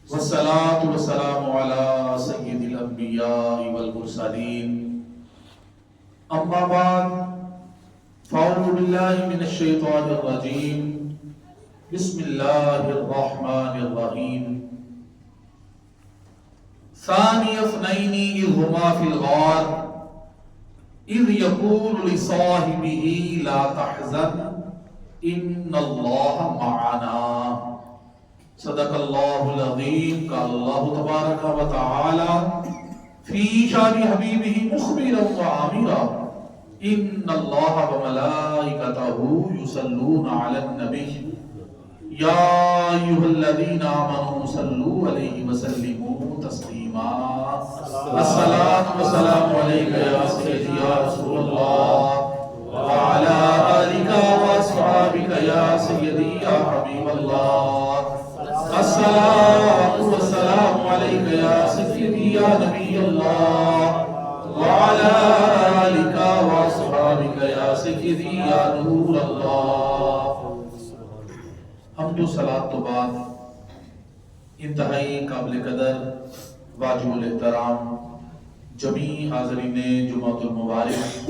والصلاة والسلام على سيد الأنبياء والمرسلين أما بعد فأعوذ بالله من الشيطان الرجيم بسم الله الرحمن الرحيم ثاني اثنين إذ هما في الغار إذ يقول لصاحبه لا تحزن إن الله معنا صدق الله العظيم قال الله تبارك وتعالى في شان حبيبه مخبرا وعامرا إن الله وملائكته يصلون على النبي يا أيها الذين آمنوا صلوا عليه وسلموا تسليما الصلاة والسلام عليك يا سيدي يا رسول الله وعلى آلك وأصحابك يا سيدي يا حبيب الله الصلاة والسلام عليك يا سيدي يا نبي الله وعلى آلك وأصحابك يا سيدي يا نور الله حمد و صلاۃ تو بعد انتہائی قابل قدر واجب الاحترام جمیع حاضرین جمعۃ المبارک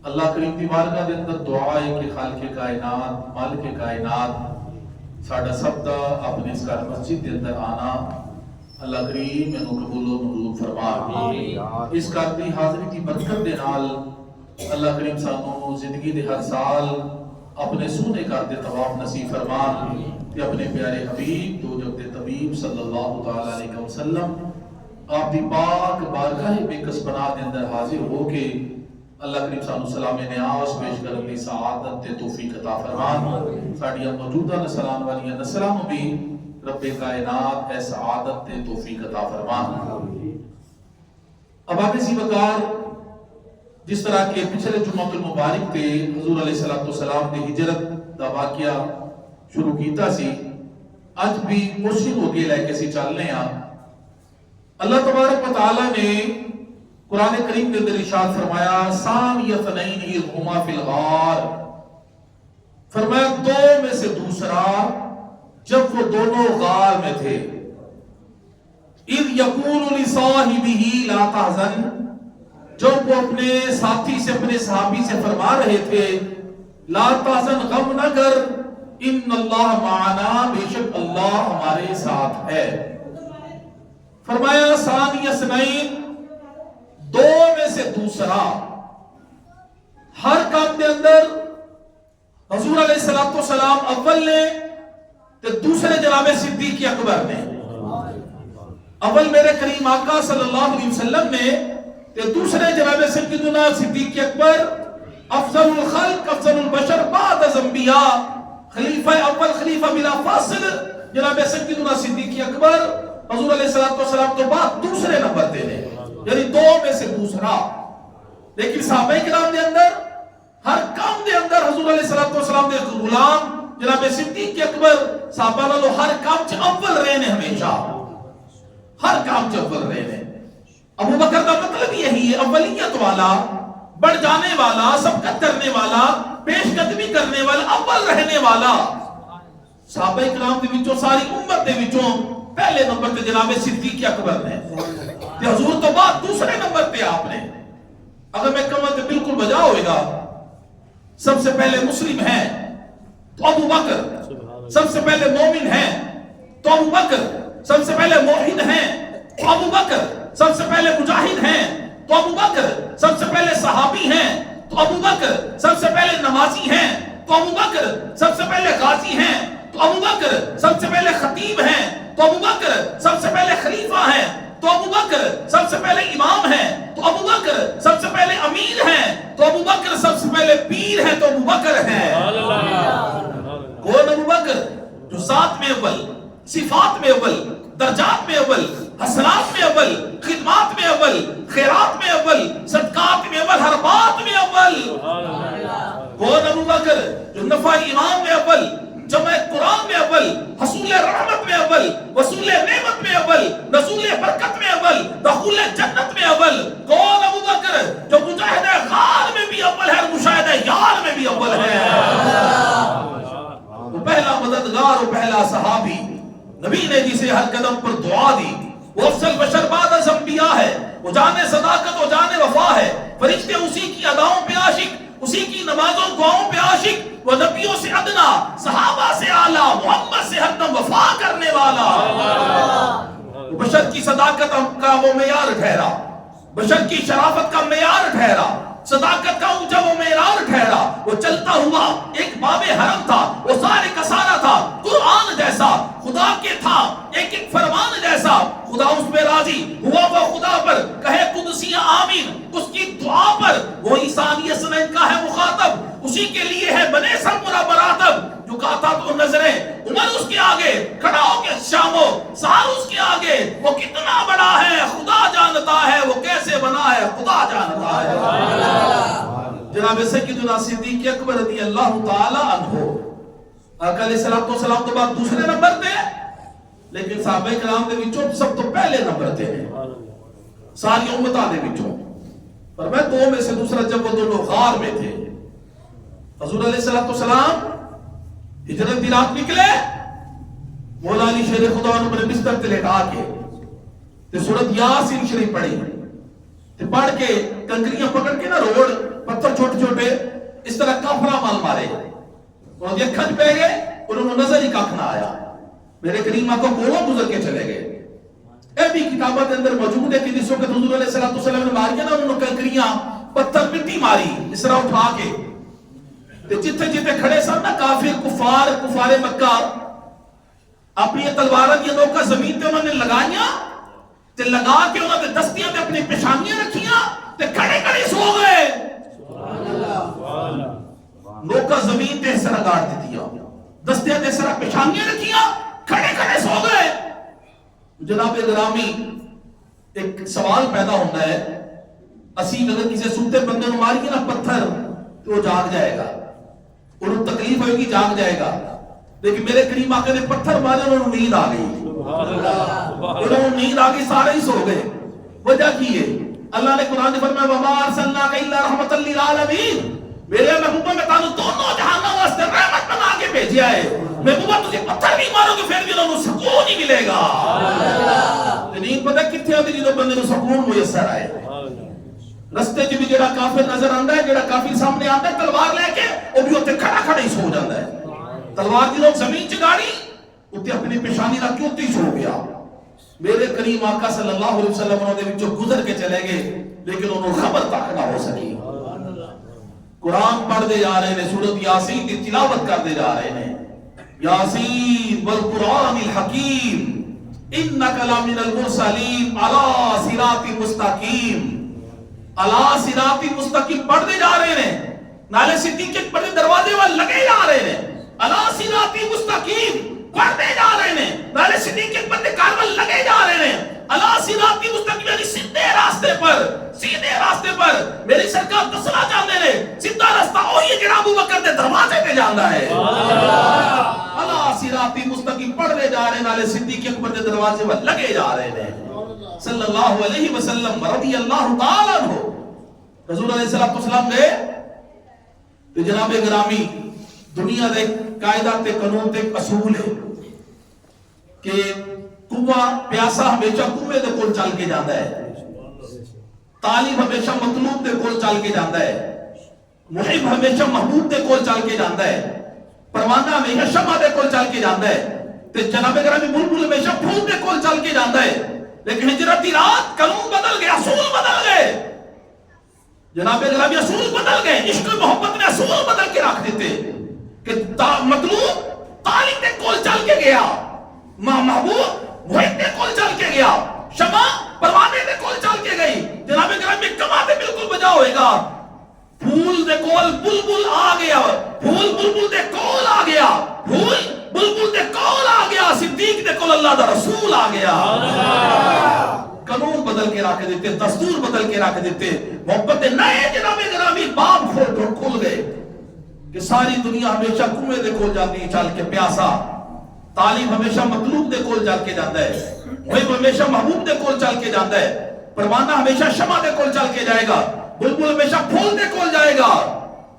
اللہ کریم دی بارگاہ دے اندر دعا ہے کہ خالق کائنات مالک کائنات ساڈا سب دا اپنے اس گھر مسجد دے اندر آنا اللہ کریم انہوں قبول و منظور فرما اس گھر دی حاضری دی برکت دے نال اللہ کریم سانو زندگی دے ہر سال اپنے سونے گھر دے طواف نصیب فرما تے اپنے پیارے حبیب دو جگ دے طبیب صلی اللہ تعالی علیہ وسلم آپ دی پاک بارگاہ بے کس پناہ دے اندر حاضر ہو کے اللہ کریم سانو سلام نیاز پیش کرن دی سعادت تے توفیق عطا فرما ساڈیاں موجودہ نسلان والیاں نسلاں بھی رب کائنات اے سعادت تے توفیق عطا فرما اب آگے سی وقار جس طرح کے پچھلے جمعہ المبارک تے حضور علیہ السلام دی ہجرت دا واقعہ شروع کیتا سی اج بھی کوشش ہو گئی لے کے سی چلنے ہاں اللہ تبارک و تعالی نے قرآن کریم کے اندر ارشاد فرمایا ثانی اثنین اذ ہما فی الغار فرمایا دو میں سے دوسرا جب وہ دونوں غار میں تھے اذ یقول لصاحبہ لا تحزن جب وہ اپنے ساتھی سے اپنے صحابی سے فرما رہے تھے لا تحزن غم نہ کر ان اللہ معنا بے شک اللہ ہمارے ساتھ ہے فرمایا ثانی اثنین دو میں سے دوسرا ہر کام کے اندر حضور علیہ السلام اول نے تو دوسرے جناب صدیق اکبر نے اول میرے کریم آقا صلی اللہ علیہ وسلم نے تو دوسرے جناب سیدنا صدیق اکبر افضل الخلق افضل البشر بعد انبیاء خلیفہ اول خلیفہ بلا فاصل جناب سیدنا صدیق اکبر حضور علیہ السلام تو بعد دوسرے نمبر تے نے یعنی دو میں سے دوسرا لیکن صحابہ کرام دے اندر ہر کام دے اندر حضور علیہ السلام دے غلام جناب صدیق اکبر صحابہ نالوں ہر کام چ اول رہنے ہمیشہ ہر کام چ اول رہنے ابو بکر کا مطلب یہی ہے اولیت والا بڑھ جانے والا سبقت کرنے والا پیش قدمی کرنے والا اول رہنے والا صحابہ کرام دے وچوں ساری امت دے وچوں پہلے نمبر تے جناب صدیق اکبر نے تے حضور تو بعد دوسرے نمبر پہ آپ نے اگر میں کہوں تو بالکل بجا ہوئے گا سب سے پہلے مسلم ہیں تو ابو بکر سب سے پہلے مومن ہیں تو ابو بکر سب سے پہلے موحد ہیں تو ابو بکر سب سے پہلے مجاہد ہیں تو ابو بکر سب سے پہلے صحابی ہیں تو ابو بکر سب سے پہلے نمازی ہیں تو ابو بکر سب سے پہلے غازی ہیں تو ابو بکر سب سے پہلے خطیب ہیں تو ابو بکر سب سے پہلے خلیفہ ہیں تو ابو بکر سب سے پہلے امام ہیں تو ابو بکر سب سے پہلے امیر ہیں تو ابو بکر سب سے پہلے پیر ہیں تو ابو بکر ہیں کون ابو بکر جو ذات میں اول صفات میں اول درجات میں اول حسنات میں اول خدمات میں اول خیرات میں اول صدقات میں اول ہر بات میں اول کون ابو بکر جو نفع ایمان میں اول جمع قرآن میں اول حصول رحمت میں اول وصول نعمت میں اول نزول برکت میں اول دخول جنت میں اول کون ابو بکر جو مجاہد غار میں بھی اول ہے مشاہد یار میں بھی اول ہے وہ پہلا مددگار و پہلا صحابی نبی نے جسے ہر قدم پر دعا دی، وہ افضل بشر بعد از انبیاء ہے، وہ جانے صداقت و جانے وفا ہے، فرشتے اسی کی اداؤں پہ عاشق، اسی کی نمازوں دعاؤں پہ عاشق، وہ نبیوں سے ادنا، صحابہ سے اعلیٰ، محمد سے ہر دم وفا کرنے والا، بشر کی صداقت کا وہ معیار ٹھہرا، بشر کی شرافت کا معیار ٹھہرا، صداقت کا اونچا وہ معیار ٹھہرا، وہ چلتا ہوا ایک باب حرم تھا، وہ سارے کا سارا تھا، قرآن جیسا، خدا کے تھا ایک ایک فرمان جیسا، خدا اس پہ راضی ہوا، وہ خدا پر کہے قدسیہ آمین، اس کی دعا پر وہ عیسانی سنن کا ہے مخاطب، اسی کے لیے ہے بنے سب مرا براتب، جھکاتا تو نظریں عمر اس کے آگے، کھڑا ہو کے شامو سار اس کے آگے، وہ کتنا بڑا ہے خدا جانتا ہے، وہ کیسے بنا ہے خدا جانتا ہے۔ جناب سیدنا صدیق اکبر رضی اللہ تعالی عنہ آقا علیہ الصلوۃ والسلام تو بعد دوسرے نمبر تے، لیکن صحابہ کرام دے وچوں سب تو پہلے نمبر تے ہیں ساری امتاں دے وچوں، پر میں دو میں سے دوسرا جب وہ دونوں غار میں تھے، حضور علیہ الصلوۃ والسلام ہجرت دی رات نکلے، مولا علی شیر خدا نے اپنے بستر تے لٹا کے تے سورۃ یاسین شریف پڑھی تے پڑھ کے کنکریاں پکڑ کے نا روڑ پتھر چھوٹے چھوٹے اس طرح کافرہ مال مارے، انہوں نے کھج پہ گئے، انہوں نے نظر ہی کاکھ نہ آیا، میرے کریم آقا کولوں گزر کے چلے گئے۔ اے بھی کتابت اندر موجود ہے کہ جس وقت حضور علیہ السلام نے مار کے نا انہوں نے کنکریاں پتھر مٹی ماری اس طرح اٹھا کے، جتھے جتھے کھڑے سن نا کافر کفار مکہ اپنی تلواروں کی نوکا زمین تے انہوں نے لگائیاں تے لگا کے انہوں نے دستیاں تے اپنی پیشانیاں رکھیاں تے کھڑے کھڑے سو گئے، نوکا زمین تے اس طرح گاڑ دیتیاں، دستیاں تے اس طرح پیشانیاں رکھیاں، کھڑے کھڑے سو گئے۔ جناب گرامی ایک سوال پیدا ہوتا ہے، اسی اگر کسی سوتے بندے نے ماری نا پتھر تو وہ جاگ جائے گا، انہوں تکلیف ہوئے گی جاگ جائے گا، لیکن میرے کریم آقا نے پتھر مارے انہوں نیند آ گئی، انہوں نیند آ گئی، سارے ہی سو گئے۔ وجہ کی ہے؟ اللہ نے قرآن میں فرمایا وَمَا أَرْسَلْنَاكَ إِلَّا رَحْمَةً لِّلْعَالَمِينَ، میرے محبوبہ میں تانوں دونوں جہانوں واسطے رحمت بنا کے بھیجیا ہے، محبوبہ تجھے پتھر بھی مارو گے پھر بھی انہوں سکون ہی ملے گا۔ نیند پتہ کتنے ہوتی جدو بندے کو سکون میسر آئے، رستے جو بھی جڑا کافر نظر آندا ہے، جڑا کافر سامنے آندا ہے تلوار لے کے، وہ بھی ہوتے کھڑا کھڑا ہی سو جاتا ہے، تلوار دی لوگ زمین چگاڑی ہوتے اپنی پیشانی رکھ کے ہوتے ہی سو گیا۔ میرے کریم آقا صلی اللہ علیہ وسلم انہوں نے بچوں گزر کے چلے گئے، لیکن انہوں خبر تک نہ ہو سکی، قرآن پڑھ دے جا رہے ہیں، سورۃ یاسین کی تلاوت کر دے جا رہے ہیں، یاسین والقرآن الحکیم انک لمن المرسلین علی صراط مستقیم، علی صراط مستقیم پڑھ دے جا رہے ہیں، نالے صدیق کے پڑھے دروازے والے لگے جا رہے ہیں، علی صراط مستقیم پڑھتے جا رہے ہیں، نالے صدیق کے بندے کارول لگے جا رہے ہیں، اللہ صراط مستقیم یعنی سیدھے راستے پر میری سرکار دسنا چاہتے ہیں، سیدھا راستہ وہی جڑا ابو بکر دے دروازے پہ جاندا ہے، اللہ صراط مستقیم پڑھتے جا رہے ہیں، نالے صدیق اکبر دے دروازے پر لگے جا رہے ہیں صلی اللہ علیہ وسلم رضی اللہ تعالی عنہ۔ رسول علیہ السلام گئے تو جناب گرامی دنیا دے قاعدہ تے قانون تے اصول ہے کہ کنواں پیاسا ہمیشہ کنویں دے کول چل کے جاندا ہے، طالب ہمیشہ مطلوب دے کول چل کے جاندا ہے، محب ہمیشہ محبوب دے کول چل کے جاندا ہے، پروانہ ہمیشہ شمع دے کول چل کے جاندا ہے، تے جناب گرامی بلبل ہمیشہ پھول دے کول چل کے جاندا ہے، لیکن ہجرت دی رات قانون بدل گئے، اصول بدل گئے، جناب گرامی اصول بدل گئے، عشق محبت نے اصول بدل کے رکھ دیتے کہ مطلوب طالب دے کول چل کے گیا، محبوب محب دے کول چل کے گیا، شمع پروانے دے کول چل کے گئی، جناب گرامی کماتے بالکل بجا ہوئے گا، پھول دے کول بلبل آ گیا، پھول بلبل دے کول آ گیا، پھول بلبل دے کول آ گیا، صدیق دے کول اللہ دا رسول آ گیا، قانون بدل کے رکھ دیتے، دستور بدل کے رکھ دیتے، محبت نئے جناب گرامی باب کھول گئے کہ ساری دنیا ہمیشہ کنویں دے کول جاتی ہے چل کے پیاسا، طالب ہمیشہ مطلوب دے کول چل کے جاتا ہے، محب ہمیشہ محبوب دے کول چل کے جاتا ہے، پروانہ ہمیشہ شمع دے کول چل کے جائے گا، بلبل ہمیشہ پھول دے کول جائے گا،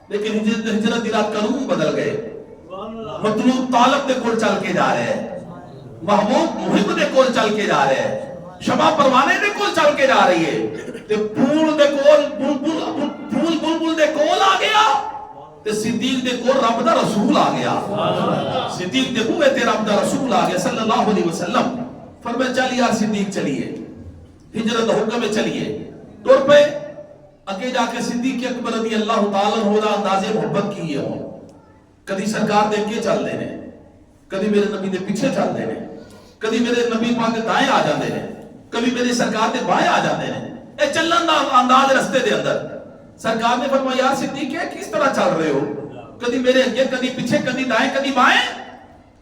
لیکن ہجرت دی رات قانون بدل گئے، مطلوب طالب دے کول چل کے جا رہے ہیں، محبوب محب دے کول چل کے جا رہے ہیں، شمع پروانے دے کول چل کے جا رہی ہے تے پھول دے کول پھول بلبل دے کول آ گیا تے صدیق دے کول رب دا رسول آ گیا، صدیق دے بوئے تے رب دا رسول آ گیا صلی اللہ علیہ وسلم۔ فرمایا چل یار صدیق چلیے، ہجرت حکم میں چلیے، ٹر پہ اگے جا کے صدیق اکبر رضی اللہ تعالیٰ عنہ دا اندازے محبت کی ہے ہوں، کدی سرکار دے کے چل دینے، کدی میرے نبی دے پیچھے چل دینے، کدی میرے نبی پاک دے دائیں آ جاندے نے، کبھی میرے سرکار دے بائیں آ جاندے نے، اے چلن دا انداز رستے دے اندر۔ سرکار نے فرمایا یار صدیق ہے کس طرح چل رہے ہو، کدی میرے اگے کدی پیچھے کدی دائیں کدی بائیں؟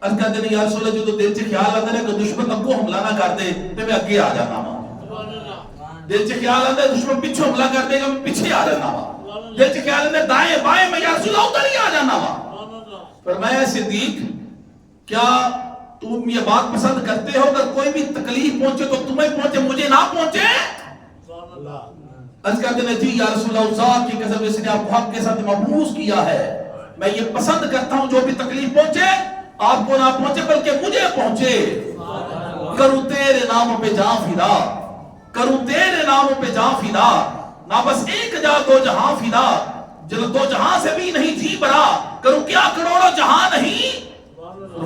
عرض کہتے ہیں یا رسول اللہ جو تو دل سے خیال آتا ہے کہ دشمن اگوں حملہ نہ کر دے تو میں اگے آ جانا ہوں، دل سے خیال آتا ہے دشمن پیچھے حملہ کر دے گا میں پیچھے آ جانا ہوں، دل سے خیال آتا ہے دائیں بائیں میں یا رسول اللہ ادھر ہی آ جانا ہوں۔ فرمایا صدیق کیا تم یہ بات پسند کرتے ہو اگر کوئی بھی تکلیف پہنچے تو تمہیں پہنچے مجھے نہ پہنچے؟ عرض کہتے ہیں جی یا رسول اللہ ذات کی قسم اس نے آپ حق کے ساتھ مبعوث کیا ہے، میں یہ پسند کرتا ہوں جو بھی تکلیف پہنچے آپ کو نہ پہنچے بلکہ مجھے پہنچے، کروں تیرے نام پہ جان فدا، کروں تیرے نام پہ جان فدا، نہ بس ایک جا دو جہاں فدا، جل دو جہاں سے بھی نہیں جی برا، کروں کیا کروڑوں جہاں نہیں،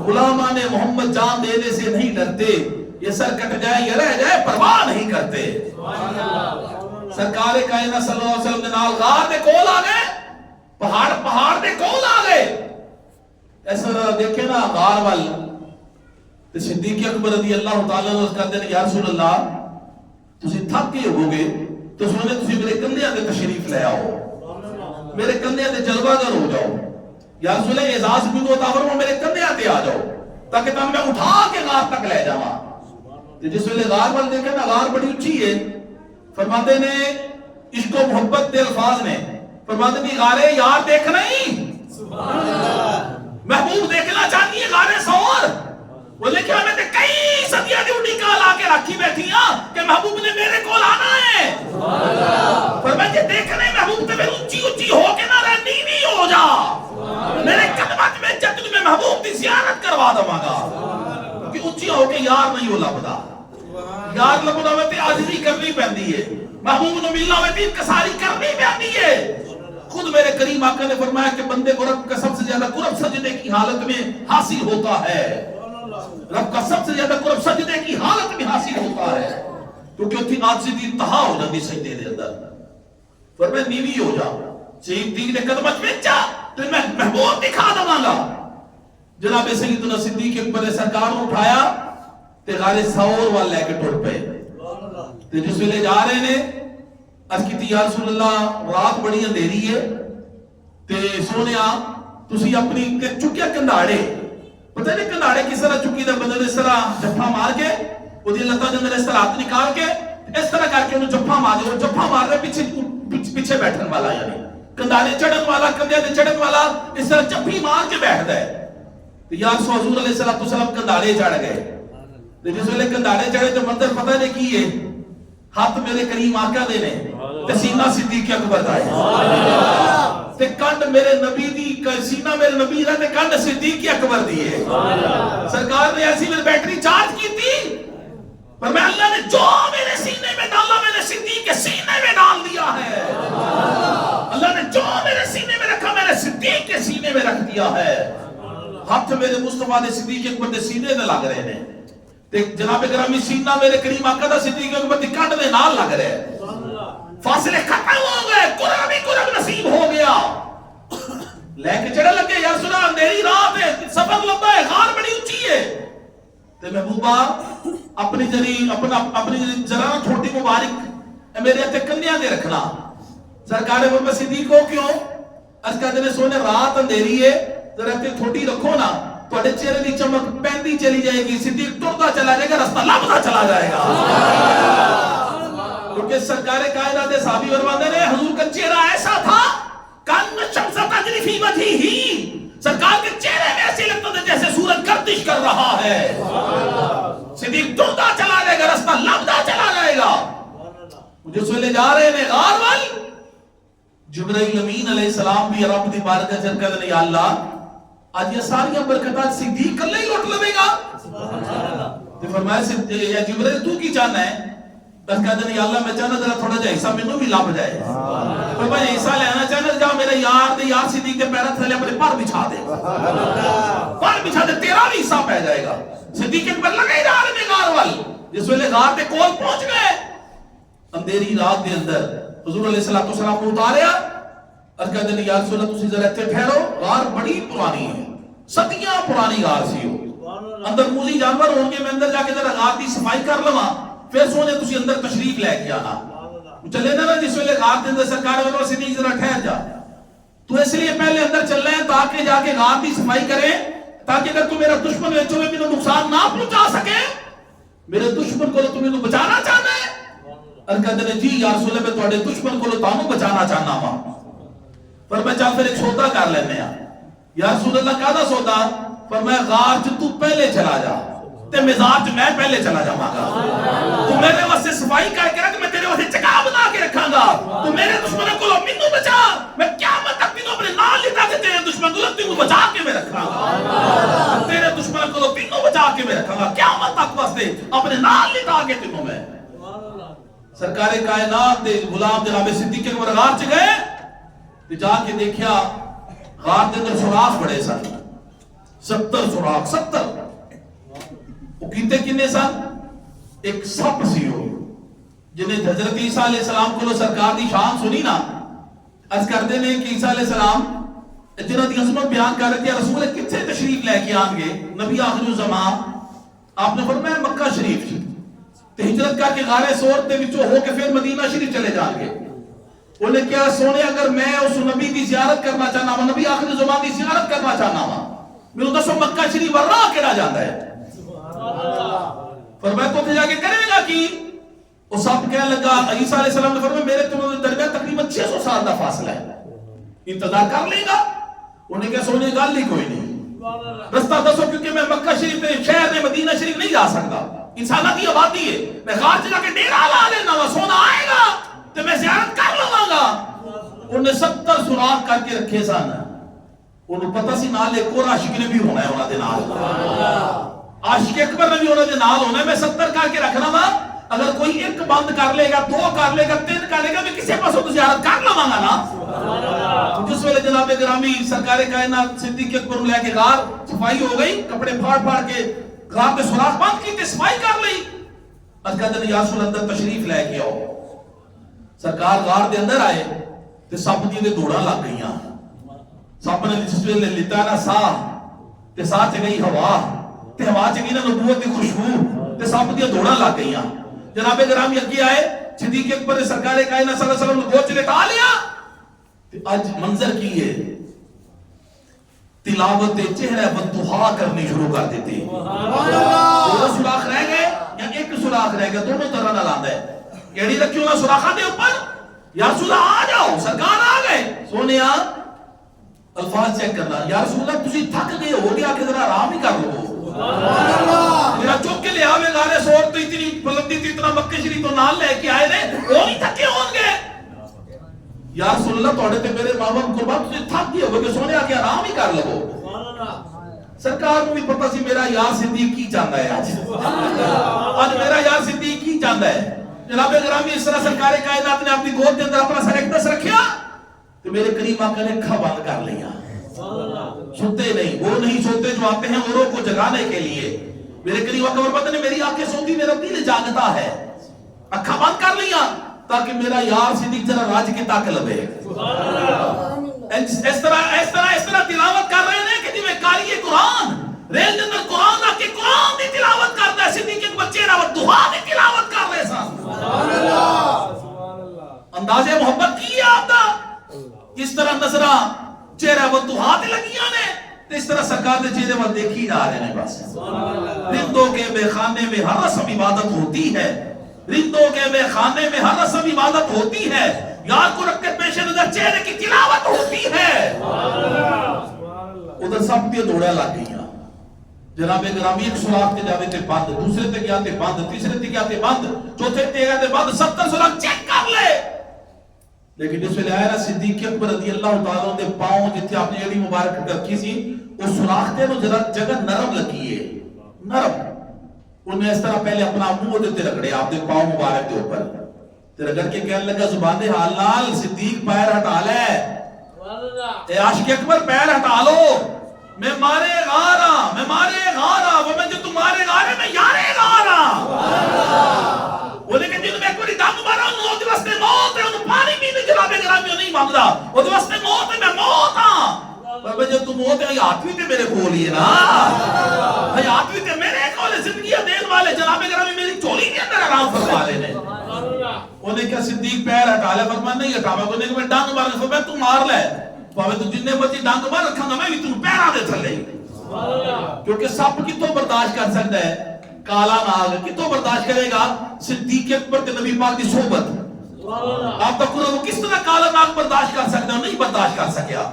غلامان محمد جان دینے سے نہیں ڈرتے، یہ سر کٹ جائے یہ رہ جائے پرواہ نہیں کرتے۔ سرکار کائنات صلی اللہ علیہ وسلم نے نال غار دے کول آ گئے، پہاڑ دے کول آ گئے، ایسا دیکھے نا غار وال تے صدیق اکبر رضی اللہ تعالیٰ عنہ کہتے ہیں یا رسول اللہ تسی تھک کے ہو گے تو سونے تسی میرے کندھیاں تے تشریف لے آؤ، میرے کندھیاں تے جلوہ گر ہو جاؤ، یا رسول اللہ اعزاز بھی کو تاوروں میرے کندھیاں تے آ جاؤ تاکہ تم میں اٹھا کے غار تک لے جاواں۔ جس ویلے غار وال دیکھے نا غار بڑی اونچی ہے، فرماتے نے عشق و محبت دے الفاظ نے فرماتے نے غارے یار دیکھنا ہی محبوب دیکھنا چاہتی ہے غارے سور، وہ لکھے ہمیں تے کئی صدیاں دی اڈی کال آ کے رکھی بیٹھی ہاں کہ محبوب نے میرے کول آنا ہے، فرمایا کہ دیکھنے محبوب تے پھر اونچی اونچی ہو کے نہ رہ نیوی ہو جا، میرے قدمت میں جد میں محبوب دی زیارت کروا دواں گا، کہ اونچی ہو کے یار نہیں ہو لبدا، یار لبدا میں تے عاجزی کرنی پیندی ہے، محبوب نو ملنا میں تے انکساری کرنی پیندی ہے۔ خود میرے کریم آقا نے فرمایا کہ بندے کو رب کا سب سے زیادہ قرب سجدے کی حالت میں حاصل ہوتا ہے، رب کا سب سے زیادہ قرب سجدے کی حالت میں حاصل ہوتا ہے، کیونکہ اتنی عاجزی دی انتہا ہو جاتی سجدے دے اندر، فرمایا نیوی ہو جا، صدیق نے قدمت میں جا تو میں محبوب دکھا دوں گا۔ جناب سیدنا صدیق اکبر نے سرکار کو اٹھایا تے غار ثور وال لے کے ٹر پے تے جس ویلے جا رہے نے عرض کیتی یا رسول اللہ رات بڑی اندھیری ہے تے سونیا تسی اپنی چکیا کنداڑے، پتہ نہیں کنداڑے کس طرح چکی دا بدل اس طرح جفا مار کے وہ دی لتا جندر اس طرح ہاتھ نکال کے اس طرح کر کے انہوں جفا مار دے، وہ جفا مار رہے پیچھے بیٹھن والا، یعنی کنداڑے چڑھن والا کندھے تے چڑھن والا اس طرح جفی مار کے بیٹھدا ہے۔ یا حضور علیہ السلام کنداڑے چڑھ گئے، جس ویلے کنداڑے چڑھے تو منظر پتہ نہیں کی ہے، ہاتھ میرے کریم آقا دے نے تے سینہ صدیق اکبر دا ہے تے کنڈ میرے نبی دی، سینہ میرے نبی دا تے کنڈ صدیق اکبر دی ہے۔ سرکار نے ایسی میں بیٹری چارج کی تھی پر میں اللہ نے جو میرے سینے میں ڈالا میں نے صدیق کے سینے میں ڈال دیا ہے، اللہ نے جو میرے سینے میں رکھا میں نے صدیق کے سینے میں رکھ دیا ہے۔ ہاتھ میرے مصطفیٰ دے صدیق اکبر دے سینے دے لگ رہے ہیں تے جناب گرامی سینہ میرے کریم آقا دا صدیق اکبر دی کنڈ دے نال لگ رہے ہیں، فاصلے ختم ہو گئے، قرب ہی قرب نصیب ہو گیا، لے کے چڑھے لگے یا رسول اللہ اندھیری رات ہے، سفر لمبا ہے، غار بڑی اونچی ہے تے محبوبہ اپنی جری ذرا چھوٹی مبارک میرے ہتھے کندھیاں دے رکھنا۔ سرکار فرمایا صدیق ہو کیوں؟ عرض کہتے نے سونے رات اندھیری ہے ذرا تے تھوڑی رکھو نا تھوڑے چہرے دی چمک پہنتی چلی جائے گی، صدیق ٹرتا چلا جائے گا، رستہ لبدا چلا جائے گا۔ کیونکہ سرکار کائنات صحابی فرماتے ہیں حضور کا چہرہ ایسا تھا کان شمس تجری فی وجہہ، سرکار کے چہرے میں ایسے لگتا تھا جیسے سورج گردش کر رہا ہے، صدیق ٹرتا چلا جائے گا، رستہ لبدا چلا جائے گا۔ جس ویلے جا رہے ہیں غار وال جبرائیل امین علیہ السلام بھی رب دی بارگاہ چل کر یا اللہ آج یہ ساری برکتات صدیق کلے ہی لوٹ لوے گا، تو فرمایا یا جبریل تو کی چاہنا ہے؟ بس کہتے ہیں یا اللہ میں چاہنا ذرا تھوڑا جا حصہ مینوں بھی لب جائے. فرمایا حصہ لینا چاہنا جا میرے یار صدیق کے پیروں تھلے اپنے پر بچھا دے, پر بچھا دے, تیرا بھی حصہ پہ جائے گا. صدیق اکبر لگے جا رہے غار وال. جس ویلے غار کے کول پہنچ گئے, اندھیری رات کے اندر حضور علیہ الصلوۃ والسلام کو اتاریا اور کہتے ہیں یا رسول اللہ تسی ذرا اتنے ٹھہرو, غار بڑی پرانی ہے, صدیاں پرانی غار سی ہو, اندر موذی جانور ہوں گے, میں اندر جا کے ذرا غار کی صفائی کر لواں پھر سونے تسی اندر تشریف لے کے آنا. چلے نا جس ویلے غار کے اندر سرکار عمر صدیق ذرا ٹھہر جا, تو اس لیے پہلے اندر چل رہے ہیں تاکہ جا کے غار کی صفائی کریں, تاکہ اگر تو میرا دشمن وچوں میں مینوں نقصان نہ پہنچا سکے, میرے دشمن کو تو مینوں بچانا چاہنا ہے. اور کہتے ہیں جی یا رسول اللہ میں تواڈے دشمن کو تانوں بچانا چاہنا وا, پر میں چل پھر ایک سودا کر لینے ہاں. یا رسول اللہ کہدا سودا؟ پر میں غار چ تو پہلے چلا جا تے مزار چ میں پہلے چلا جاواں گا. تو میرے واسطے صفائی کر کے رکھ, میں تیرے واسطے چکا بنا کے رکھاں گا. تو میرے دشمنوں کو مینوں بچا, میں قیامت تک تینوں اپنے نال لے کے تیرے دشمن کو تینوں بچا کے میں رکھاں گا. تیرے دشمنوں کو تینوں بچا کے میں رکھاں گا قیامت تک واسطے اپنے نال لے کے تینوں میں. سرکار کائنات دے غلام جناب صدیق اکبر غار چ گئے تے جا کے دیکھیا غار دے اندر سوراخ بڑے سن, 70 سوراخ. 70 وہ کیتے کنے سن؟ ایک سپ سی ہو جنہیں حضرت عیسیٰ علیہ السلام کو سرکار دی شان سنی نا, عرض کردے نے کہ عیسیٰ علیہ السلام جنہاں دی عظمت بیان کر رہے تھے, رسول کتنے تشریف لے کے آن گے نبی آخر الزمان؟ آپ نے فرمایا مکہ شریف تے ہجرت کر کے غار ثور دے وچوں ہو کے پھر مدینہ شریف چلے جان گے. انہیں کیا سونے اگر میں اس نبی دی زیارت کرنا چاہنا وا, نبی آخر الزمان دی زیارت کرنا چاہنا وا, میرے دسو مکہ شریف راہ کیڑا جاندا ہے؟ فرمایا تو جا کے کرے گا کی؟ وہ سب کہنے لگا, عیسیٰ علیہ السلام نے فرمایا میرے تمہیں درمیان تقریباً 600 سال کا فاصلہ ہے, انتظار کر لے گا. انہیں کہا سونے گل ہی کوئی نہیں, رستہ دسو کیونکہ میں مکہ شریف میں شہر میں مدینہ شریف نہیں جا سکتا, انسانات کی آبادی ہے, میں غار چلا کے ڈیرا لا لینا وا, سونا آئے گا تو میں زیارت کر لواں گا. انہیں 70 سوراخ کر کے رکھے سن, انہوں پتہ سی نال ایک اور عاشق نے بھی ہونا ہے انہاں دے نال, عاشق اکبر نے بھی انہاں دے نال ہونا ہے. میں 70 کر کے رکھنا وا, اگر کوئی ایک بند کر لے گا, 2 کر لے گا, 3 کر لے گا, میں کسی پاسوں تو زیارت کر لواں گا نا. جس ویلے جناب گرامی سرکار کائنات صدیق اکبر لے کے غار صفائی ہو گئی, کپڑے پھاڑ پھاڑ کے غار کے سوراخ بند کیتے, صفائی کر لی. اس کہتے ہیں یا رسول اللہ اندر تشریف لے کے آؤ. سرکار غار دے اندر آئے تے سب دی دوڑاں لگ گئیاں. سب نے جس ویلے لیتا نا ساہ تے ساہ چ گئی ہوا, تے ہوا چ گئی نا نبوت دی خوشبو, تے سب دی دوڑاں لگ گئیاں. جناب گرامی اگے آئے, صدیق اکبر نے سرکار کائنات صلی اللہ علیہ وسلم کو گود چ لٹا لیا. تے اج منظر کی ہے, تلاوت چہرہ والضحیٰ کرنی شروع کر دیتی. دو سوراخ رہ گئے یا ایک سوراخ رہ گیا, دونوں طرح نہ لاندا ہے. کیڑی رکھی ہونا سوراخاں دے اوپر, یا رسول اللہ آ جاؤ, سرکار آ گئے. سونیا الفاظ چیک کرنا, یا رسول اللہ تسی تھک گئے ہو گیا کہ ذرا آرام ہی کر لو. میرا چوک کے لے آوے غار ثور تو اتنی بلندی تھی, اتنا مکہ شریف تو نال لے کے آئے نے, وہ نہیں تھکے ہوں گے. یا رسول اللہ توڑے تے میرے ماں باپ قربان تسی تھک گئے ہو کہ سونے آ کے آرام ہی کر لو. سرکار کو بھی پتہ سی میرا یار صدیق کی چاہتا ہے, آج میرا یار صدیق کی چاہتا ہے. جناب گرامی اس طرح سرکار کائنات نے اپنی گود کے اندر اپنا سر ایک دس رکھیا تو میرے قریب آقا نے کھا بند کر لیا. سوتے نہیں, وہ نہیں سوتے جو آتے ہیں اوروں کو جگانے کے لیے. میرے قریب آقا فرماتے ہیں میری آنکھیں سوتی, میرا دل جاگتا ہے. اکھا بند کر لیا تاکہ میرا یار صدیق ذرا راج کی طاقت لبے. اس طرح تلاوت کر رہے ہیں کہ جی میں قاری قرآن ریل دے اندر قرآن آ کے قرآن دی تلاوت کرتا ہے. صدیق ایک بچے نہ دعا دی تلاوت کر رہے سن. سبحان اللہ, انداز محبت کی ہے آپ دا. اس طرح نظرہ چہرہ و دعا تے لگیاں نے, اس طرح سرکار دے چہرے وال دیکھی جا رہے ہیں. بس رندوں کے بے خانے میں ہر رسم عبادت ہوتی ہے, رندوں کے بے خانے میں ہر رسم عبادت ہوتی ہے, یار کو رکھ کے پیش نظر چہرے کی تلاوت ہوتی ہے. ادھر سب کی دوڑا لگ گئی. جناب گرامی ایک سوراخ تے جاوے تے بند, دوسرے تے گیا تے بند, تیسرے تے گیا تے بند, چوتھے تے گیا تے بند, 70 سوراخ چیک کر لے. لیکن جس ویلے آیا نا صدیق اکبر رضی اللہ تعالیٰ دے پاؤں جتھے آپ نے ایڑی مبارک رکھی سی, اس سوراخ تے نو جگہ نرم لگی ہے, نرم. انہیں اس طرح پہلے اپنا منہ دیتے رگڑے آپ دے پاؤں مبارک دے اوپر تے رگڑ کے کہنے لگا زبان حال نال صدیق پیر ہٹا لے اے عاشق اکبر پیر ہٹا لو میں مارے غارا وہ میں جو تمہارے غارے میں یارے غارا وہ لیکن جنہوں میں ایک بڑی ڈانگ مارا انہوں نے واسطے موت ہے انہوں پانی پینے جناب گرامی نہیں مانگا وہ دے واسطے موت ہے میں موت ہاں پر جب تم موت ہے حیات بھی تے میرے کھولی ہے نا حیات بھی تے میرے کھولے زندگی دین والے جناب گرامی میری چولی کے اندر آرام فرما لے نے انہیں کیا صدیق پیر ہٹا لے فرمان نہیں ہٹا میں کہ میں ڈانگ مارا فرمان تو مار لے پاوے تو جننے بچی ڈانگ مار رکھا گا میں بھی تم پیرا دے تھلے کیونکہ سب کی تو برداشت کر سکتا ہے کالا ناگ کی تو برداشت کرے گا صدیق اکبر کے نبی پاک کی صحبت آپ تک وہ کس طرح کالا ناگ برداشت کر سکتا ہے نہیں برداشت کر سکیا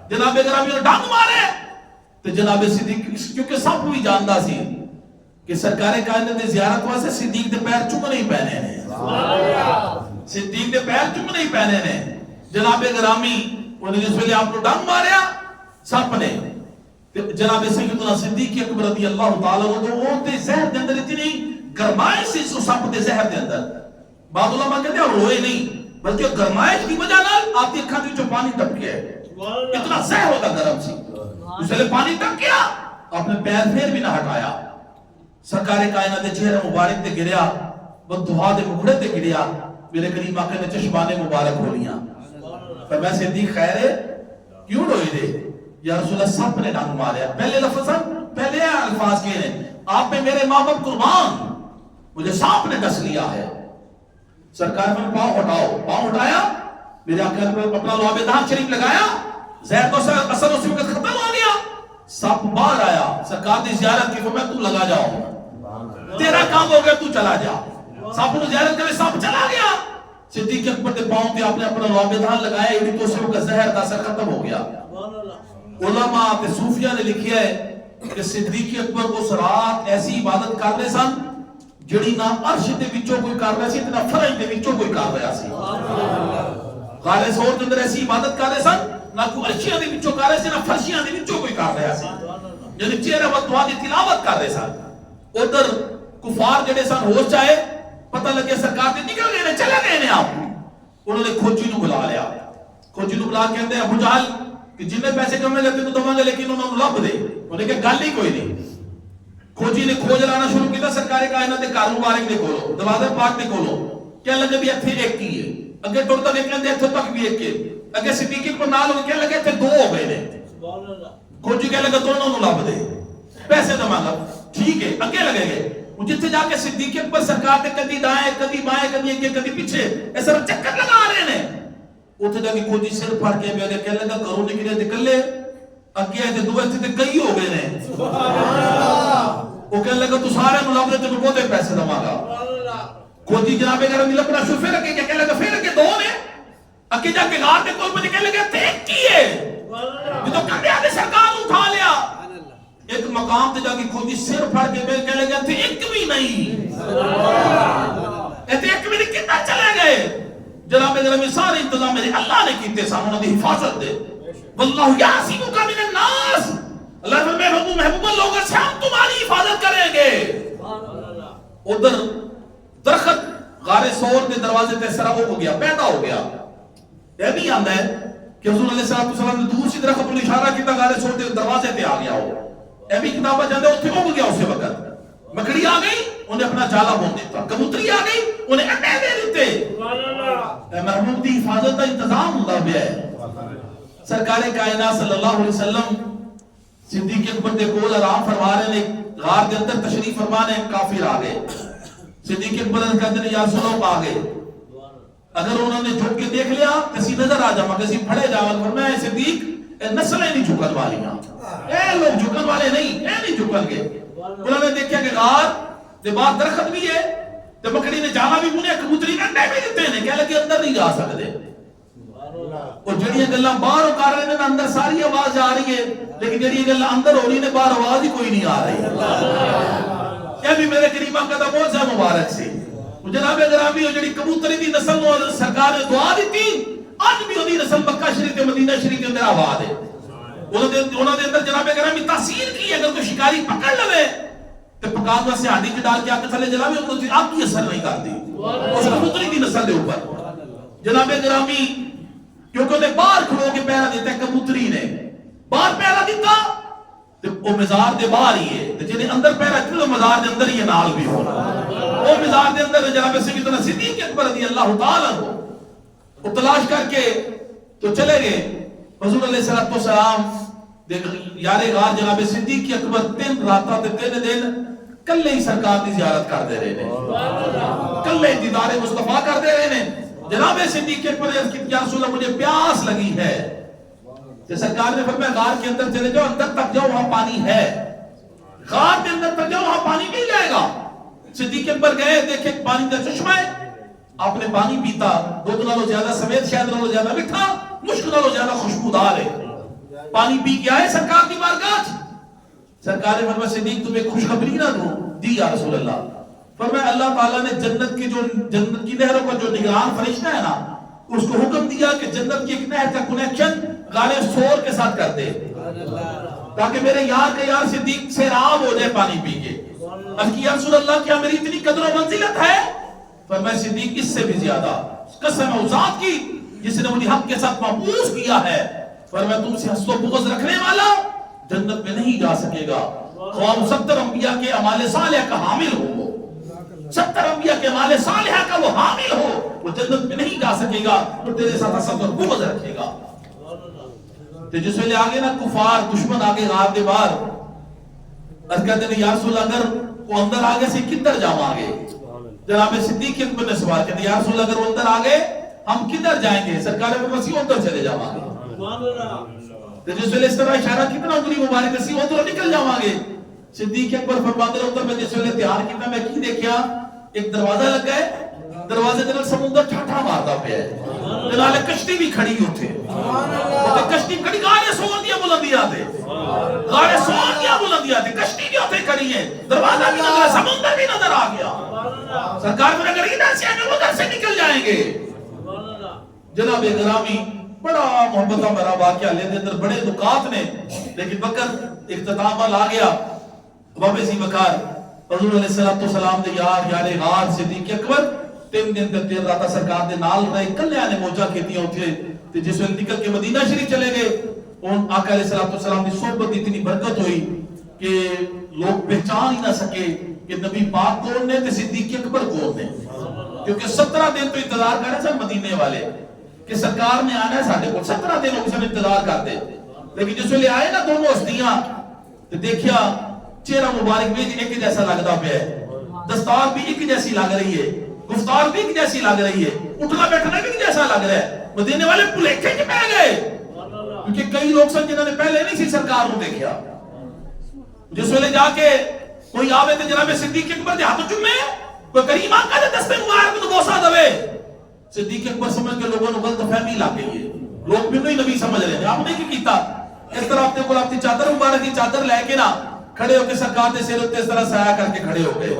جناب گرامی نے ڈانگ مارے تو جناب صدیق کیونکہ سب بھی جانتا سی کہ سرکار کائنات دی زیارت واسطے صدیق دے پیر چوم نہیں پہنے نے صدیق دے پیر چوم نہیں پہنے نے جناب گرامی انہیں جس ویلے آپ نے ڈانگ ماریا سپ نے جناب سیدنا صدیق اکبر رضی اللہ تعالی عنہ وہ تے زہر دے اندر اتنی گرمائش سی سو سپ دے زہر دے اندر بعض علماء کہتے ہیں روئے نہیں بلکہ گرمائش کی وجہ نال آپ کی اکھاں وچ پانی ٹپکیا ہے اتنا زہر ہوتا گرم سی اس لیے پانی ٹپکیا آپ نے پیر پھر بھی نہ ہٹایا سرکار کائنات دے چہرے مبارک تے گریا وہ دعا دے مکھڑے تے گریا میرے کریم آقا نے چشمان مبارک کھولیاں پر میں صدیق خیر ہے کیوں روئے دے یا رسول اللہ سب نے ڈانگ ماریا پہلے لفظ پہلے الفاظ کے ہیں آپ میں میرے ماں باپ قربان مجھے سانپ نے ڈس لیا ہے سرکار میں پاؤں ہٹاؤ پاؤں ہٹایا میرے آقا نے اپنا لعاب دہان شریف لگایا زہر کو اثر اسی وقت ختم ہو گیا سانپ باہر آیا سرکار دی زیارت کی فرمایا تو لگا جاؤ تیرا کام ہو گیا تو چلا جا سانپ نے زیارت کرے سانپ چلا گیا صدیق اکبر کے پاؤں پہ آپ نے اپنا لعاب دہان لگایا یہ تو اسی وقت زہر کا اثر ختم ہو گیا علماء تے صوفیہ نے لکھیا ہے کہ صدیق اکبر کو رات ایسی عبادت کر رہے سن جڑی نہ عرش دے وچوں کوئی کر رہا سی تے نہ فرش دے وچوں کوئی کر رہا سی غار ثور دے اندر ایسی عبادت کر رہے سن نہ کوئی عرشیاں دے وچوں کر رہے سی نہ فرشیاں دے وچوں کوئی کر رہا سی یعنی چہرے وقت دعا دی تلاوت کر رہے سن ادھر کفار جڑے سن ہوش چاہے پتہ لگے سرکار دے نکل گئے نے چلے گئے نے آپ انہوں نے کھوجی نو بلا لیا کھوجی نو بلا کہندے ابو جہل کہ جنہیں پیسے کمے گا تینوں دوں گے لیکن انہوں نے لب دے انہیں کہ گل ہی کوئی نہیں کھوجی نے کھوج لانا شروع کیا سرکار کائنات دے کار مبارک دے کولو دروازے پاک دے کولو کیا لگے بھی ایتھے ایک کی ہے اگے ٹرتا دیکھیں دے ایتھے تک بھی ایک کے اگے صدیق کو نال ہو کیا لگے ایتھے دو ہو گئے نے کھوجی کہہ لگا دونوں نو لب دے پیسے دے مانگا ٹھیک ہے اگے لگے گئے جتھے جا کے صدیق پر سرکار دے کدی دائیں کدی بائیں کدی اگے کدی پیچھے ایسا چکر لگا رہے نے اوتھے جا کے کھوجی سر پھڑ کے بیٹھے کہنے لگا کرو نکلے تے کلے اگے تے دو ایتھے تے کئی ہو گئے نے سبحان اللہ وہ کہنے لگا تو سارے ملاب نے تے بہت پیسے دما گا کھوجی جناب اگر مل اپنا شو پھر کے کہنے لگا پھر کے دو نے اگے جا کے غار دے کول میں کہنے لگا تے ایک کی ہے یہ تو کڈیا دے سرکار اٹھا لیا ایک مقام تے جا کے کھوجی سر پھڑ کے بیٹھ کہنے لگا تے ایک بھی نہیں ایتھے ایک بھی نہیں کتنا چلے گئے جناب گرامی سارے انتظام میرے اللہ نے کیتے سامنے دی حفاظت دے واللہ یعصمک من الناس اللہ فرمائے محبوب لوگوں سے ہم تمہاری حفاظت کریں گے ادھر درخت غار ثور کے دروازے تے سرا ہو گیا پیدا ہو گیا یہ بھی آندا ہے کہ حضور علیہ الصلوۃ والسلام نے دور سی درخت کو اشارہ کیتا غار ثور کے دروازے تے آ گیا ہو یہ بھی کتاباں جاندے اوتھے ہو گیا اسی وقت مکڑی آ گئی انہیں اپنا جالا بون دیتا کبوتری آ گئی انہیں انڈے دے دیتے اے محبوب دی حفاظت کا انتظام ہوتا بھی ہے سرکار کائنات صلی اللہ علیہ وسلم صدیق اکبر دے کول آرام فرما رہے نے غار دے اندر تشریف فرمانے کافر آ گئے صدیق اکبر نے کہتے ہیں یا سنو آ گئے اگر انہوں نے جھک کے دیکھ لیا کسی نظر آ جاما کسی پھڑے جاون فرمایا صدیق نسلیں نہیں جھکن والیاں اے لوگ جھکن والے نہیں اے نہیں جھکن گے انہوں نے دیکھا کہ غار دے بعد درخت بھی ہے تے مکڑی نے جانا بھی بنے کبوتری نے انڈے بھی دیتے ہیں کہہ لگے اندر نہیں جا سکتے اور جڑیاں گلاں باہر کر رہے ہیں اندر ساری آواز آ رہی ہے لیکن جڑیاں گلاں اندر ہو رہی نے باہر آواز ہی کوئی نہیں آ رہی یہ بھی میرے قریبا کا موجزہ مبارک سی جناب گرامی جڑی کبوتری دی نسل نو سرکار نے دعا دیتی اج بھی اودی نسل مکہ شریف تے مدینہ شریف دے اندر آباد ہے انہاں دے اندر جناب گرامی تاثیر کی اگر کوئی شکاری پکڑ لے تے پکان واسطے ہانڈی چ ڈال کے آگ تھلے جلاوے تو آگ کی اثر نہیں کرتی اس کبوتری دی نسل دے اوپر جناب گرامی کیونکہ انہیں باہر کھلو کے پہرا دیتا ہے کبوتری نے باہر پہرا دیتا تے وہ مزار دے باہر ہی ہے تے جنہیں اندر پہرا دیتا وہ مزار دے اندر ہی نال بھی ہونا وہ مزار دے اندر جناب سیدنا صدیق اکبر رضی اللہ تعالیٰ عنہ وہ تلاش کر کے تو چلے گئے حضور علیہ السلام یار غار جناب صدیق اکبر 3 راتاں تے 3 دن کلے ہی سرکار دی زیارت کر دے رہے ہیں کلے دیدار مصطفیٰ کر دے رہے ہیں جناب صدیق اکبر نے عرض کی یا رسول اللہ مجھے پیاس لگی ہے تو سرکار نے فرمایا غار کے اندر چلے جاؤ اندر تک جاؤ وہاں پانی ہے غار کے اندر تک جاؤ وہاں پانی مل جائے گا صدیق اکبر گئے دیکھے پانی کا چشمہ ہے آپ نے پانی پیتا دودھ نالوں زیادہ سفید شہد نالوں زیادہ میٹھا مشک نالوں زیادہ خوشبودار ہے پانی پی کے آئے سرکار کی بارگاہ سرکار نے فرمایا صدیق تمہیں خوشخبری نہ دوں دی یا رسول اللہ فرمایا اللہ تعالیٰ نے جنت کی نہروں کا جو نگران فرشتہ ہے نا اس کو حکم دیا کہ جنت کی ایک نہر کا کنیکشن غار ثور کے ساتھ کر دے تاکہ میرے یار کا یار صدیق سیراب ہو جائے پانی پی کے یا رسول اللہ کیا میری اتنی قدر و منزلت ہے فرمایا صدیق اس سے بھی زیادہ قسم ہے ذات کی جس نے انہیں حق کے ساتھ محفوظ کیا ہے فرمایا تم سے حسد و بغض رکھنے والا جنت میں نہیں جا سکے گا خواہ 70 انبیاء کے اعمال صالحہ کا حامل ہو 70 انبیاء کے اعمال صالحہ کا وہ حامل ہو وہ جنت میں نہیں جا سکے گا تو تیرے ساتھ حسد اور بغض رکھے گا تو جس ویلے آگے نا کفار دشمن آگے غار دے باہر عرض کہتے ہیں یا رسول اللہ اگر وہ اندر آگے سے کدھر جاؤں آگے جناب صدیق اکبر نے سوال کہتے ہیں یا رسول اللہ اگر وہ اندر آگے ہم کدھر جائیں گے سرکار پر مسیح اندر چلے جاؤں آگے تو جس ویلے اس طرح اشارہ کتنا انگلی مبارک اسی اندر نکل جاؤں آگے صدیق اکبر فرماتے ہیں ادھر میں جس ویلے تیار کیتا میں کی دیکھیا ایک دروازہ لگ گئے دروازے کے نال سمندر ٹھاٹھا مارتا پیا ہے جنال کشتی بھی کھڑی ہوتے کشتی کھڑی غار ثور دیا بلندیاں تے غار ثور دیا بلندیاں تے کشتی بھی ہوتے کھڑی ہے دروازہ بھی نظر سمندر بھی نظر آ گیا سرکار میں اگر ادھر سے آئیں ادھر سے نکل جائیں گے جناب گرامی بڑا محبتہ مرا واقعہ لینے اندر بڑے نکات نے لیکن وقت اختتام آ گیا بابے سی وقار حضور علیہ السلام دے یار غار صدیق اکبر 3 دن تے 3 راتاں سرکار دے نال رہے کلیاں نے موجہ کیتیاں اوتھے تے جس ویلے نکل کے مدینہ شریف چلے گئے ان آقا علیہ السلام دی صحبت اتنی برکت ہوئی کہ لوگ پہچان ہی نہ سکے کہ نبی پاک کون نے تے صدیق اکبر کون نے کیونکہ 17 دن تو انتظار کر رہے سن مدینے والے کہ سرکار نے آنا ہے ساڈے کو 17 دن ہو گئے انتظار کرتے لیکن جس ویلے آئے نا دونوں ہستیاں تے دیکھیا چہرہ مبارک بھی ایک جیسا لگتا پیا ہے دستار بھی ایک جیسی لگ رہی ہے گفتار بھی ایک جیسی لگ رہی ہے اٹھنا بیٹھنا بھی جیسا لگ رہا ہے مدینے والے بھلیکے چ پہ گئے کیونکہ کئی لوگ سن جنہوں نے پہلے نہیں سی سرکار کو دیکھا جس ویلے جا کے کوئی آوے تے جناب صدیق اکبر دے ہاتھ چومے کوئی کریم آقا دے دستے مبارک کو بوسا دے صدیق اکبر سمجھ کے لوگوں نے غلط فہمی لگ گئی ہے لوگ بھی نہیں نبی سمجھ رہے ہیں آپ نے کی کیتا اس طرح اپنے کو اپنی چادر مبارک کی چادر لے کے نا کھڑے ہو کے سرکار دے سر تے اس طرح سایہ کر کے کھڑے ہو گئے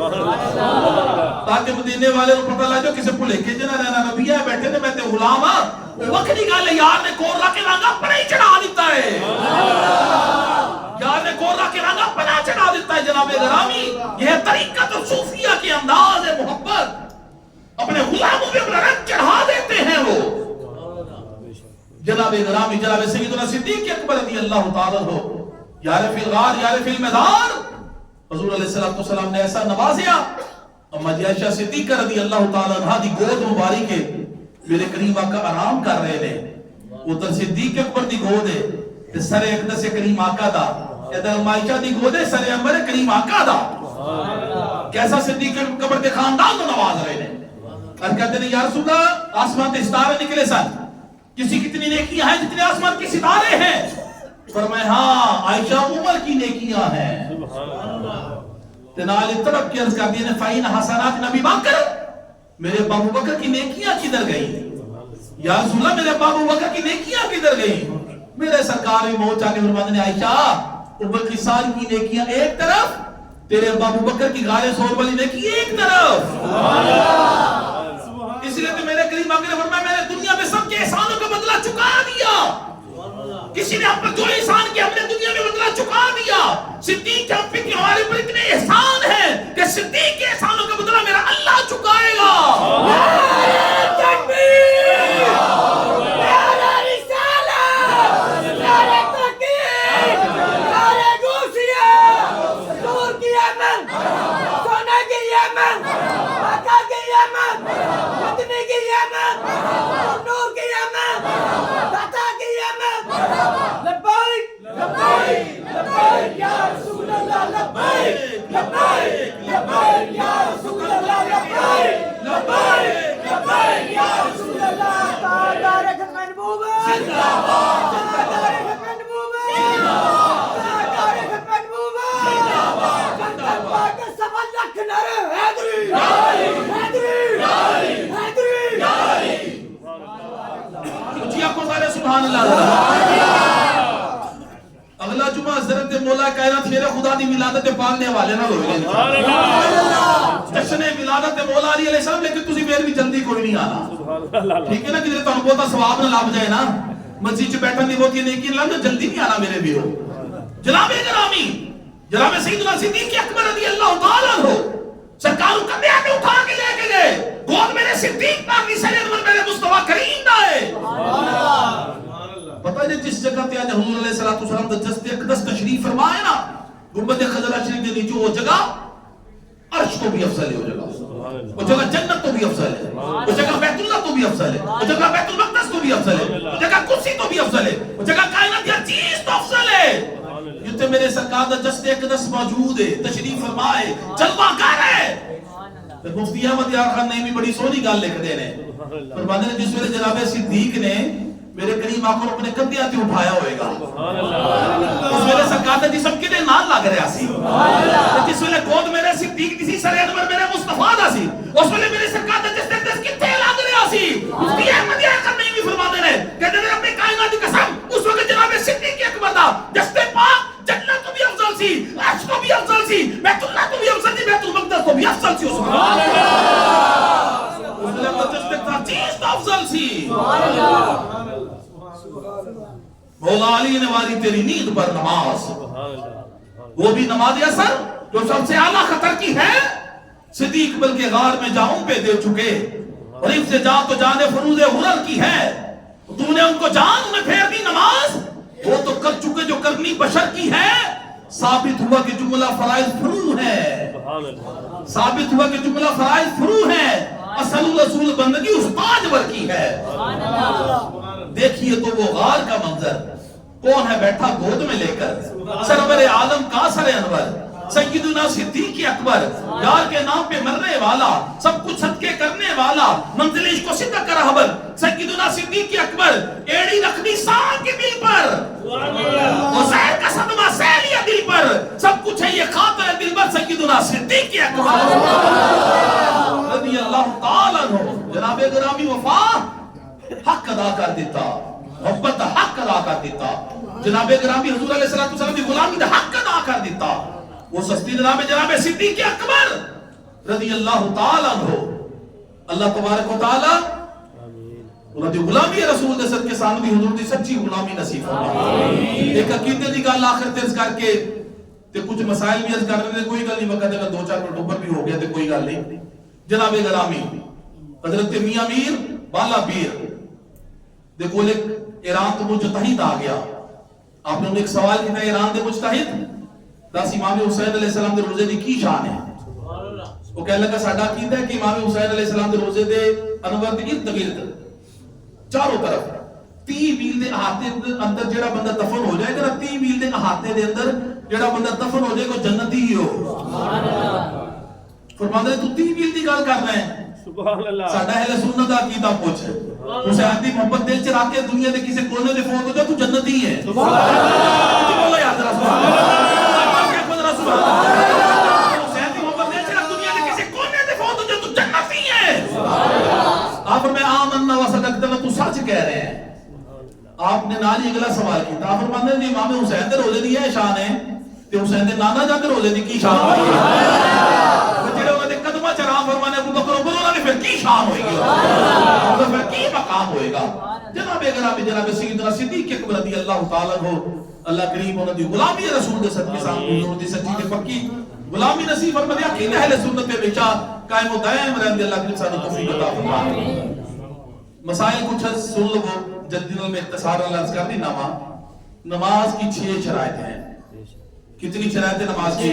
تاکہ مدینے والے کو پتہ لگ جائے کسے بھولے کے جنا رہنا نبی ہے بیٹھے نے میں تے غلام ہاں وقتی گل یار نے کور رکھ کے رنگا پڑے ہی چڑھا دیتا ہے یار نے کور رکھ کے رنگا پڑا چڑھا دیتا ہے جناب گرامی یہ طریقت صوفیہ کے انداز ہے محبت اپنے غلاموں پہ اپنا رنگ چڑھا دیتے ہیں وہ جناب گرامی جناب سیدنا صدیق اکبر رضی اللہ تعالی عنہ یار فی الغار یار فی المدار حضور علیہ السلام نے ایسا نوازیا اما عائشہ صدیقہ رضی اللہ تعالی عنہ دی گود مبارک ہے میرے کریم آقا آرام کر رہے ہیں ادھر صدیق اکبر دی گود ہے تے سر اقدس کریم آقا دا ادھر اما عائشہ دی گود ہے سر عمر کریم آقا دا کیسا صدیق اکبر دے خاندان کو نواز رہے ہیں اور کہتے ہیں یا رسول اللہ آسمان تے ستارے نکلے سن کسی کتنی نیکیاں ہیں جتنے آسمان کی ستارے ہیں فرمائے ہاں عائشہ عمر کی نیکیاں ہیں تنال طرف کی عرض کر دیئے نے فائن حسنات نبی بکر میرے بابو بکر کی نیکیاں کدھر گئی یا رسول اللہ میرے بابو بکر کی نیکیاں کدھر گئی میرے سرکار میں موت چاہنے فرماتے نے عائشہ عمر کی ساری کی نیکیاں ایک طرف تیرے بابو بکر کی غار ثور والی نیکی ایک طرف اس لیے تو میرے کریم آقا نے فرمایا میں نے دنیا میں سب کے احسانوں کا بدلہ چکا دیا کسی نے ہم پر جو احسان کیا ہم نے دنیا میں بدلہ چکا دیا صدیق ہم پہ ہمارے پر اتنے احسان ہے صدیق کے احسانوں کا بدلہ میرا اللہ چکائے گا. سبحان اللہ. اگلا جمعہ حضرت مولا کائنات شیر خدا دی ولادت پالنے والے نہ ہوئے جشن ولادت مولا علی علیہ السلام. لیکن تسی پھر بھی جلدی کوئی نہیں آنا, ٹھیک ہے نا, کہ تانوں بہت ثواب نہ لب جائے نا, مسجد چ بیٹھن دی بہت نیکی نہ لب, جلدی نہیں آنا میرے بھی ہو. جناب گرامی جناب سیدنا صدیق اکبر رضی اللہ تعالی عنہ سرکار کو کندھے پہ اٹھا کے لے کے گئے, گود میرے صدیق پاک کی سید میرے مصطفی کریم دا ہے. پتہ ہے جس جگہ تے آج حضور علیہ الصلوۃ والسلام دا جسد اقدس تشریف فرمائے نا, گنبد خضرا شریف کے نیچے وہ جگہ عرش کو بھی افضل ہے, وہ جگہ, وہ جگہ جنت تو بھی افضل ہے, وہ جگہ بیت اللہ تو بھی افضل ہے, وہ جگہ بیت المقدس تو بھی افضل ہے, وہ جگہ کرسی تو بھی افضل ہے, وہ جگہ کائنات ہر چیز تو افضل ہے. جتے میرے سرکار دا جسد اقدس موجود ہے, تشریف فرمائے, جلوہ گر ہے. مفتی احمد یار خان نے بھی بڑی سونی گل لکھ دے نے, فرماتے ہیں جس ویلے جناب صدیق نے میرے کریم آقا کو اپنے کندھے تے اٹھایا ہوئے گا, اس ویلے سرکار دا جسم کدے نال لگ رہا سی, جس ویلے گود میرے صدیق دی سی, سر انور میرے مصطفی دا سی, اس ویلے میرے سرکار دا جسم کتے لگ رہا سی. مفتی احمد یار خان نے بھی فرماتے ہیں کہتے ہیں اپنے کائنات کی قسم, اس وقت جناب صدیق اکبر دا جسم پاک جنت تو بھی افضل سی, عرش تو بھی افضل سی, بیت اللہ تو بھی افضل سی, بیت المقدس تو بھی افضل سی. سبحان اللہ, اس ویلے دا جسم تا چیز تو افضل سی. مولا علی نے واری تیری نیند پر نماز, وہ بھی نماز اثر جو سب سے اعلیٰ خطر کی ہے. صدیق بلکہ غار میں جاؤں پہ دے چکے, اور ان سے جا تو جانے فروز حرر کی ہے. تو نے ان کو جان میں پھیر دی نماز, وہ تو کر چکے جو کرنی بشر کی ہے. ثابت ہوا کہ جملہ فرائض فرو ہے, ثابت ہوا کہ جملہ فرائض فرو ہے. اصل رسول بندگی استاد ور کی ہے. دیکھیے تو وہ غار کا منظر, کون ہے بیٹھا گود میں لے کر, سرور عالم کا سر انور, سیدنا صدیق اکبر, یار کے نام پہ مرنے والا, سب کچھ صدقے کرنے والا, منزل عشق و صدق کا رہبر. سیدنا صدیق اکبر ایڑی رکھنی سان کے دل پر, حسین کا صدمہ سہ لیا دل پر, سب کچھ ہے یہ خاطر دل پر. سیدنا صدیق اکبر رضی اللہ تعالیٰ عنہ, جناب گرامی وفا حق ادا کر دیتا, محبت حق ادا کر دیتا. جناب گرامی حضور علیہ الصلوۃ والسلام کی غلامی دا حق ادا کر دیتا. وہ سستی جناب صدیق اکبر رضی اللہ تعالیٰ عنہ, اللہ تبارک و تعالیٰ انہوں نے غلامی رسول دے صدقے سانو بھی حضور دی سچی غلامی نصیب فرمائے. ایک عقیدے دی گل آخر تیز کر کے تے کچھ مسائل بھی عرض کر رہے تھے, کوئی گل نہیں, وقت اگر 2-4 منٹ اوپر بھی ہو گیا تے کوئی گل نہیں. جناب گرامی حضرت میاں میر بالا پیر دیکھو ایک ایران تو مجتہد آ گیا. آپ نے ایک سوال کیا, ایران دے مجتہد دس امام حسین علیہ السلام دے روزے دی کی شان ہے؟ وہ کہنے لگا ساڈا عقیدہ ہے کہ امام حسین علیہ السلام دے روزے دے انور دے ارد گرد چاروں طرف 30 میل دے احاطے اندر جڑا بندہ دفن ہو جائے گا, 30 میل دے احاطے دے اندر جڑا بندہ دفن ہو جائے گا جنتی ہی ہو. فرماتے ہیں تو 30 میل دی گل کر رہے ہیں, سبحان اللہ. ساڈا اہل سنت دا عقیدہ پوچھ, حسین دی محبت دل چ رکھ کے دنیا دے کسی کونے تے فوت ہو جائے تو جنتی ہے. سبحان اللہ, بولو یار ذرا سبحان اللہ, کیا خود رسول اللہ. حسین دی محبت دل چ رکھ دنیا دے کسی کونے تے فوت ہو جائے تو جنتی ہے. سبحان اللہ. آپ میں آمنا وصدقنا, تو سچ کہہ رہے ہیں. آپ نے نال ہی اگلا سوال کیا, آپ فرماتے ہیں امام حسین دے روزے دی ہے شان ہے, تے حسین دے نانا جا کے روزے دی کی شان ہے؟ جڑے انہاں دے قدماں چ رام فرمانے ابو بکر عمر, انہاں دی پھر کی شان ہوئے گی, انہاں پھر کی مقام ہوئے گا. جناب گرامی جناب سیدنا صدیق اکبر رضی اللہ تعالیٰ عنہ, اللہ کریم انہاں دی غلامی رسول دے صدقے سامنے حضور دی سچی تے پکی غلامی نصیب فرمائے عقیدہ اہل سنت پہ ہمیشہ قائم و دائم رہنے اللہ کی سانو توفیق عطا فرمائے. مسائل کچھ سن لو جلدی میں اختصار عرض کر دی. نماز کی 6 شرائط ہیں. کتنی شرائط ہے نماز کی؟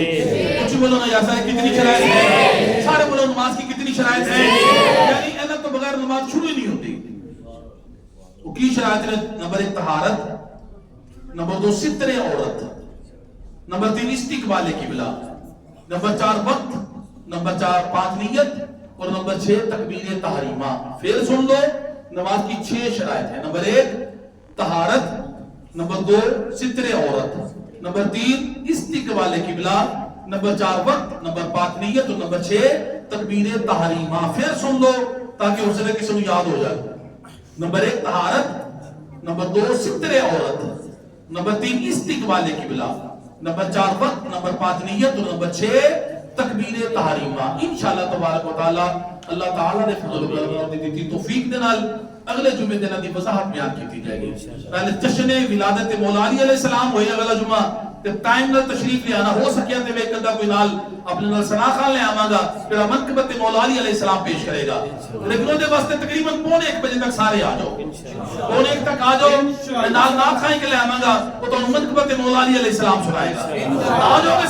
کچھ بولو نا یاسا ہے کتنی شرائط ہے؟ سارے بولو نماز کی کتنی شرائط ہے؟ یعنی اینا تو بغیر نماز شروع ہی نہیں ہوتی. وہ کی شرائط ہے؟ نمبر 1 طہارت، نمبر 2 ستر عورت، نمبر 3 استقبال قبلہ، نمبر 4 وقت، نمبر 5 نیت، اور نمبر 6 تکبیر تحریمہ. پھر سن لو نماز کی 6 شرائط ہیں. نمبر 1 طہارت، نمبر 2 ستر عورت، نمبر 3 استقبال قبلہ، نمبر 4 وقت، نمبر 5 نیت، اور نمبر 6 تکبیر تحریمہ. پھر سن لو تاکہ حوصلے کسی کو یاد ہو جائے. نمبر 1 طہارت، نمبر 2 ستر عورت، نمبر 3 استقبال قبلہ، نمبر 4 وقت، نمبر 5 نیت، اور نمبر 6 تکبیر تحریمہ. انشاءاللہ تبارک و تعالی اللہ تعالی نے فضل و کرم اور دی توفیق دے نال اگلے جمعے دن دی وضاحت بیان کی جائے گی. پہلے جشن ولادت مولا علی علیہ السلام ہوئے اگلا جمعہ تے ٹائم نال تشریف لے آنا. ہو سکیا تے میں کدا کوئی نال اپنے نال ثنا خان لے آواں گا پھر منقبت مولا علی علیہ السلام پیش کرے گا. لیکن دے واسطے تقریباً 1:45 بجے تک سارے آ جاؤ. 1:45 تک آ جاؤ. میں نال نعت خاں کے لے آواں گا وہ تو منقبت مولا علی علیہ السلام سنائے گا. آ جاؤ.